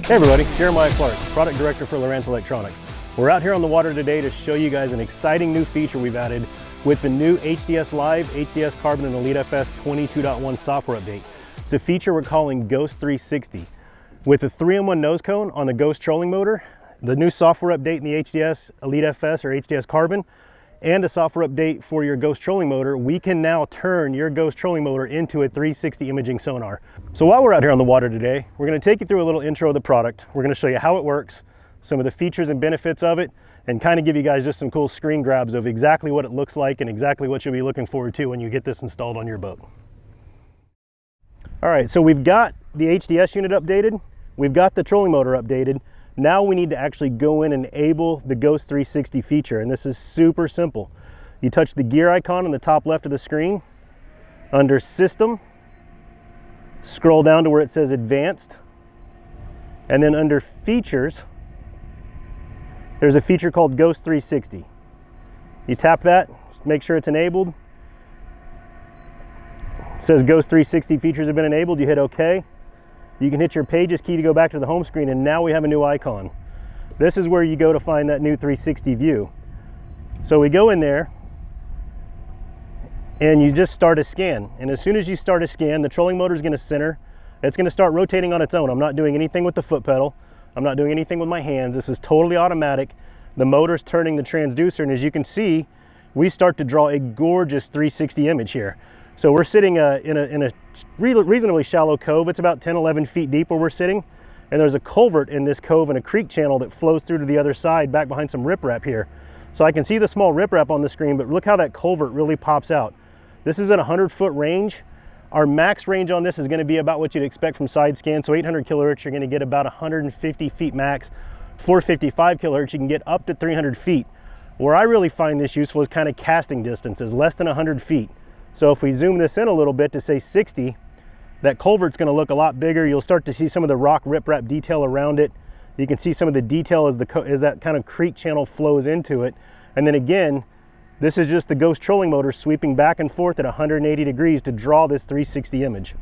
Hey everybody, Jeremiah Clark, Product Director for LOWRANCE Electronics. We're out here on the water today to show you guys an exciting new feature we've added with the new HDS Live, HDS Carbon, and Elite FS 22.1 software update. It's a feature we're calling GHOST360. With a 3-in-1 nose cone on the Ghost trolling motor, the new software update in the HDS Elite FS or HDS Carbon, and a software update for your Ghost trolling motor, we can now turn your Ghost trolling motor into a 360 imaging sonar. So while we're out here on the water today, we're going to take you through a little intro of the product. We're going to show you how it works, some of the features and benefits of it, and kind of give you guys just some cool screen grabs of exactly what it looks like and exactly what you'll be looking forward to when you get this installed on your boat. All right, so we've got the HDS unit updated, we've got the trolling motor updated. Now we need to actually go in and enable the GHOST360 feature, and this is super simple. You touch the gear icon on the top left of the screen, under System, scroll down to where it says Advanced, and then under Features, there's a feature called GHOST360. You tap that, make sure it's enabled. It says GHOST360 features have been enabled, you hit OK. You can hit your Pages key to go back to the home screen, and now we have a new icon. This is where you go to find that new 360 view. So we go in there, and you just start a scan. And as soon as you start a scan, the trolling motor is going to center. It's going to start rotating on its own. I'm not doing anything with the foot pedal. I'm not doing anything with my hands. This is totally automatic. The motor's turning the transducer, and as you can see, we start to draw a gorgeous 360 image here. So we're sitting in a reasonably shallow cove. It's about 10-11 feet deep where we're sitting, and there's a culvert in this cove and a creek channel that flows through to the other side back behind some riprap here. So I can see the small riprap on the screen, but look how that culvert really pops out. This is at 100-foot range. Our max range on this is going to be about what you'd expect from side scan. So 800 kilohertz, you're going to get about 150 feet max. 455 kilohertz, you can get up to 300 feet. Where I really find this useful is kind of casting distances, less than 100 feet. So if we zoom this in a little bit to say 60, that culvert's going to look a lot bigger. You'll start to see some of the rock riprap detail around it. You can see some of the detail as that kind of creek channel flows into it. And then again, this is just the Ghost trolling motor sweeping back and forth at 180 degrees to draw this 360 image.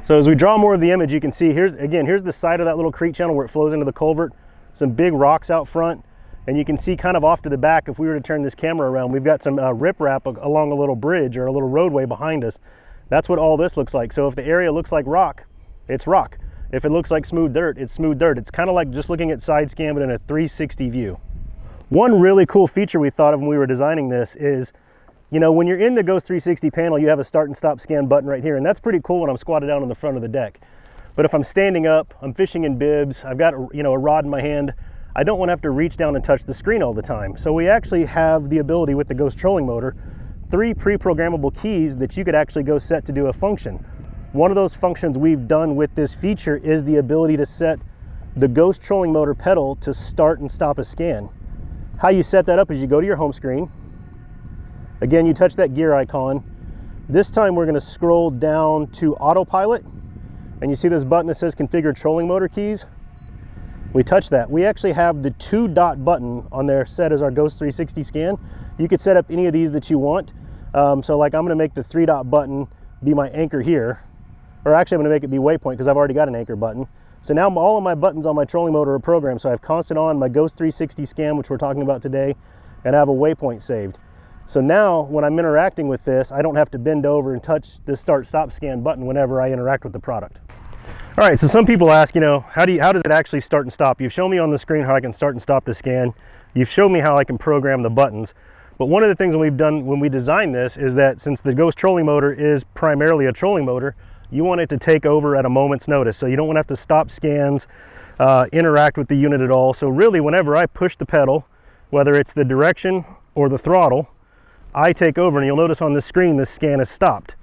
So as we draw more of the image, you can see here's the side of that little creek channel where it flows into the culvert. Some big rocks out front. And you can see kind of off to the back, if we were to turn this camera around, we've got some riprap along a little bridge or a little roadway behind us. That's what all this looks like. So if the area looks like rock, it's rock. If it looks like smooth dirt, it's smooth dirt. It's kind of like just looking at side scan, but in a 360 view. One really cool feature we thought of when we were designing this is, you know, when you're in the GHOST360 panel, you have a start and stop scan button right here, and that's pretty cool when I'm squatted down on the front of the deck. But if I'm standing up, I'm fishing in bibs, I've got a rod in my hand, I don't want to have to reach down and touch the screen all the time. So we actually have the ability with the Ghost trolling motor, 3 pre-programmable keys that you could actually go set to do a function. One of those functions we've done with this feature is the ability to set the Ghost trolling motor pedal to start and stop a scan. How you set that up is you go to your home screen. Again, you touch that gear icon. This time we're going to scroll down to autopilot, and you see this button that says configure trolling motor keys. We touch that. We actually have the 2-dot button on there set as our GHOST360 scan. You could set up any of these that you want. So like I'm going to make the 3-dot button be my anchor here. Or actually I'm going to make it be waypoint because I've already got an anchor button. So now all of my buttons on my trolling motor are programmed. So I have constant on, my GHOST360 scan, which we're talking about today, and I have a waypoint saved. So now when I'm interacting with this, I don't have to bend over and touch this start-stop scan button whenever I interact with the product. All right, so some people ask, you know, how does it actually start and stop? You've shown me on the screen how I can start and stop the scan. You've shown me how I can program the buttons. But one of the things we've done when we designed this is that since the Ghost trolling motor is primarily a trolling motor, you want it to take over at a moment's notice. So you don't want to have to stop scans, interact with the unit at all. So really, whenever I push the pedal, whether it's the direction or the throttle, I take over, and you'll notice on the screen this scan is stopped.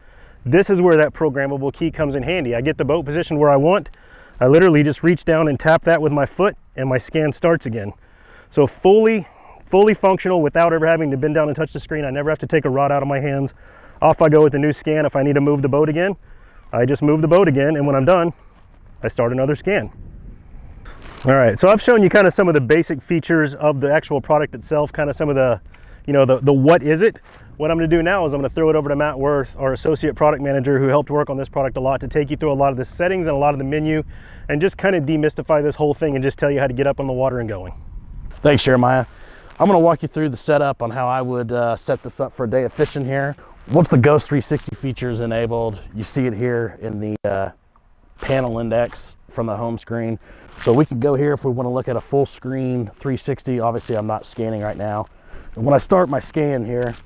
This is where that programmable key comes in handy. I get the boat positioned where I want. I literally just reach down and tap that with my foot, and my scan starts again. So fully functional without ever having to bend down and touch the screen. I never have to take a rod out of my hands. Off I go with the new scan. If I need to move the boat again, I just move the boat again, and when I'm done, I start another scan. All right, so I've shown you kind of some of the basic features of the actual product itself, kind of some of the, you know, the what is it. What I'm going to do now is I'm going to throw it over to Matt Worth, our associate product manager who helped work on this product a lot, to take you through a lot of the settings and a lot of the menu and just kind of demystify this whole thing and just tell you how to get up on the water and going. Thanks, Jeremiah. I'm going to walk you through the setup on how I would set this up for a day of fishing here. Once the Ghost 360 feature is enabled, you see it here in the panel index from the home screen. So we can go here if we want to look at a full screen 360. Obviously, I'm not scanning right now. And when I start my scan here,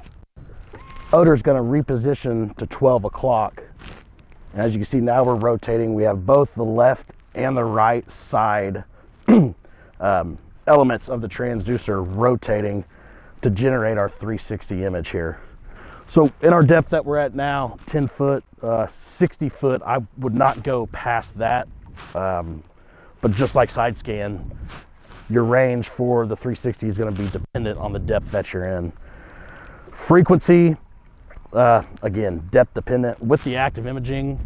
Odor is going to reposition to 12 o'clock. And as you can see, now we're rotating. We have both the left and the right side elements of the transducer rotating to generate our 360 image here. So in our depth that we're at now, 10 foot, 60 foot, I would not go past that. But just like side scan, your range for the 360 is going to be dependent on the depth that you're in. Frequency, again, depth dependent. With the active imaging,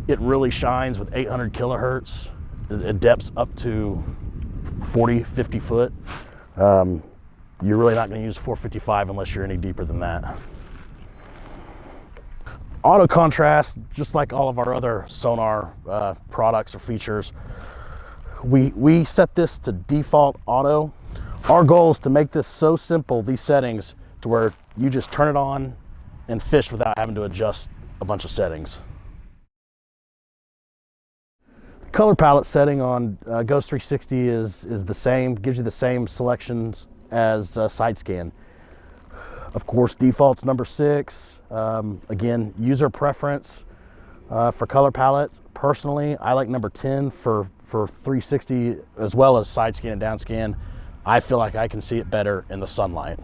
it really shines with 800 kilohertz. It depths up to 40, 50 foot. You're really not going to use 455 unless you're any deeper than that. Auto contrast, just like all of our other sonar products or features, we set this to default auto. Our goal is to make this so simple, these settings, to where you just turn it on and fish without having to adjust a bunch of settings. Color palette setting on Ghost 360 is the same, gives you the same selections as side scan. Of course, default's number 6. Again, user preference for color palettes. Personally, I like number 10 for 360 as well as side scan and down scan. I feel like I can see it better in the sunlight.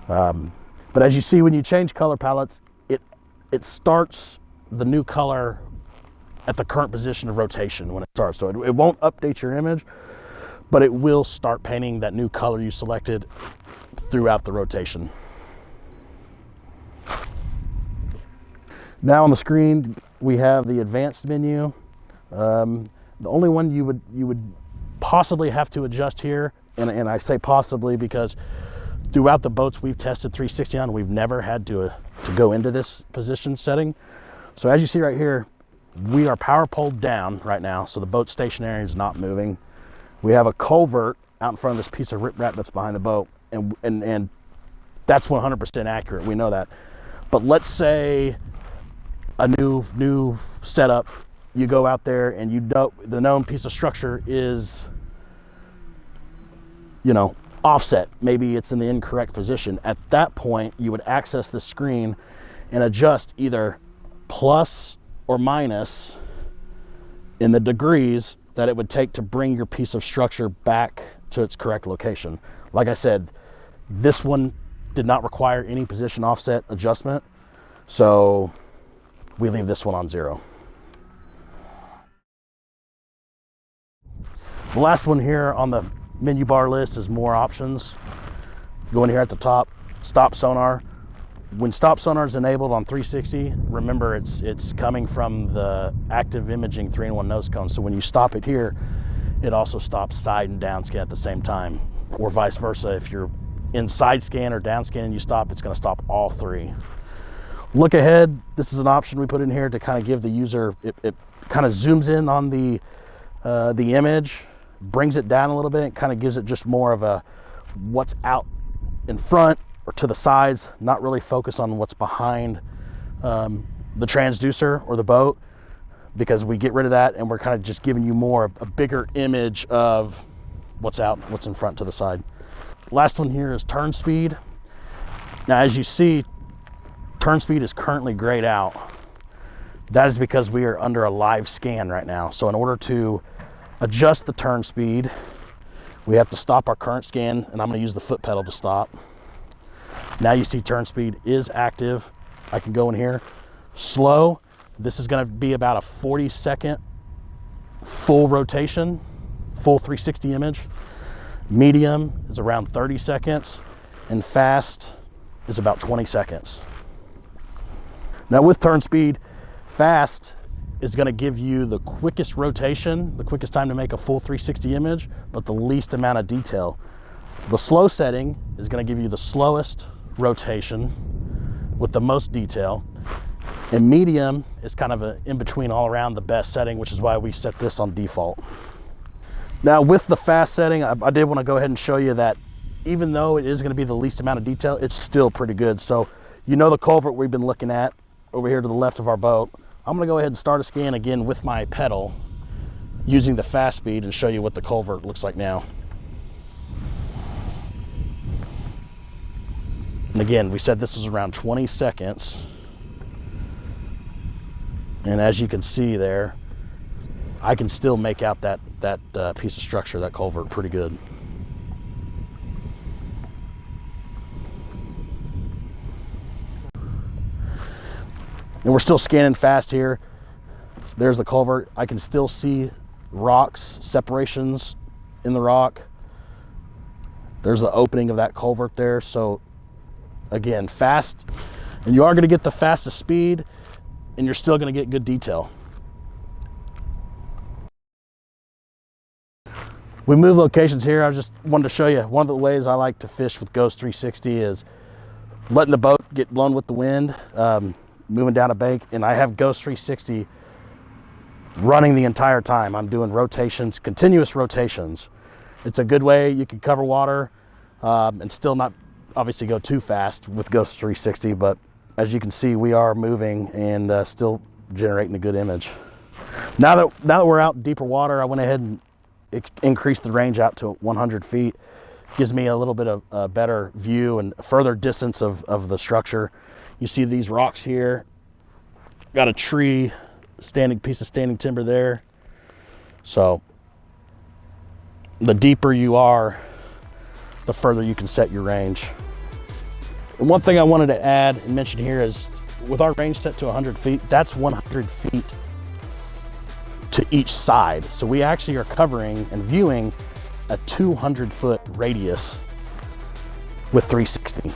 But as you see, when you change color palettes, it starts the new color at the current position of rotation when it starts. So it won't update your image, but it will start painting that new color you selected throughout the rotation. Now on the screen, we have the advanced menu. The only one you would possibly have to adjust here, and I say possibly because throughout the boats we've tested 360 on, we've never had to go into this position setting. So as you see right here, we are power poled down right now, so the boat's stationary, is not moving. We have a culvert out in front of this piece of riprap that's behind the boat, and that's 100% accurate. We know that. But let's say a new setup, you go out there and you know the known piece of structure is, offset. Maybe it's in the incorrect position. At that point, you would access the screen and adjust either plus or minus in the degrees that it would take to bring your piece of structure back to its correct location. Like I said, this one did not require any position offset adjustment, so we leave this one on 0. The last one here on the menu bar list is more options. Go in here at the top, stop sonar. When stop sonar is enabled on 360, remember it's coming from the active imaging 3-in-1 nose cone. So when you stop it here, it also stops side and down scan at the same time, or vice versa. If you're in side scan or down scan and you stop, it's going to stop all 3. Look ahead, this is an option we put in here to kind of give the user, it kind of zooms in on the image, brings it down a little bit, and kind of gives it just more of a what's out in front or to the sides, not really focus on what's behind the transducer or the boat, because we get rid of that and we're kind of just giving you more, a bigger image of what's out, what's in front to the side. Last one here is turn speed. Now, as you see, turn speed is currently grayed out. That is because we are under a live scan right now. So in order to adjust the turn speed, we have to stop our current scan, and I'm going to use the foot pedal to stop. Now you see turn speed is active. I can go in here. Slow, this is going to be about a 40-second full rotation, full 360 image. Medium is around 30 seconds, and fast is about 20 seconds. Now with turn speed, fast is going to give you the quickest rotation, the quickest time to make a full 360 image, but the least amount of detail. The slow setting is going to give you the slowest rotation, with the most detail. And medium is kind of an in-between all around the best setting, which is why we set this on default. Now with the fast setting, I did want to go ahead and show you that even though it is going to be the least amount of detail, it's still pretty good. So you know the culvert we've been looking at over here to the left of our boat. I'm going to go ahead and start a scan again with my pedal using the fast speed and show you what the culvert looks like now. And again, we said this was around 20 seconds. And as you can see there, I can still make out that piece of structure, that culvert, pretty good. And we're still scanning fast here. So there's the culvert. I can still see rocks, separations in the rock. There's the opening of that culvert there. So again, fast, and you are going to get the fastest speed, and you're still going to get good detail. We move locations here. I just wanted to show you one of the ways I like to fish with Ghost360 is letting the boat get blown with the wind, moving down a bank, and I have Ghost360 running the entire time. I'm doing rotations, continuous rotations. It's a good way you can cover water and still not obviously go too fast with Ghost360, but as you can see, we are moving and still generating a good image. Now that we're out in deeper water, I went ahead and increased the range out to 100 feet. Gives me a little bit of a better view and further distance of the structure. You see these rocks here, got a tree, piece of standing timber there. So the deeper you are, the further you can set your range. And one thing I wanted to add and mention here is with our range set to 100 feet, that's 100 feet to each side. So we actually are covering and viewing a 200-foot radius with 360.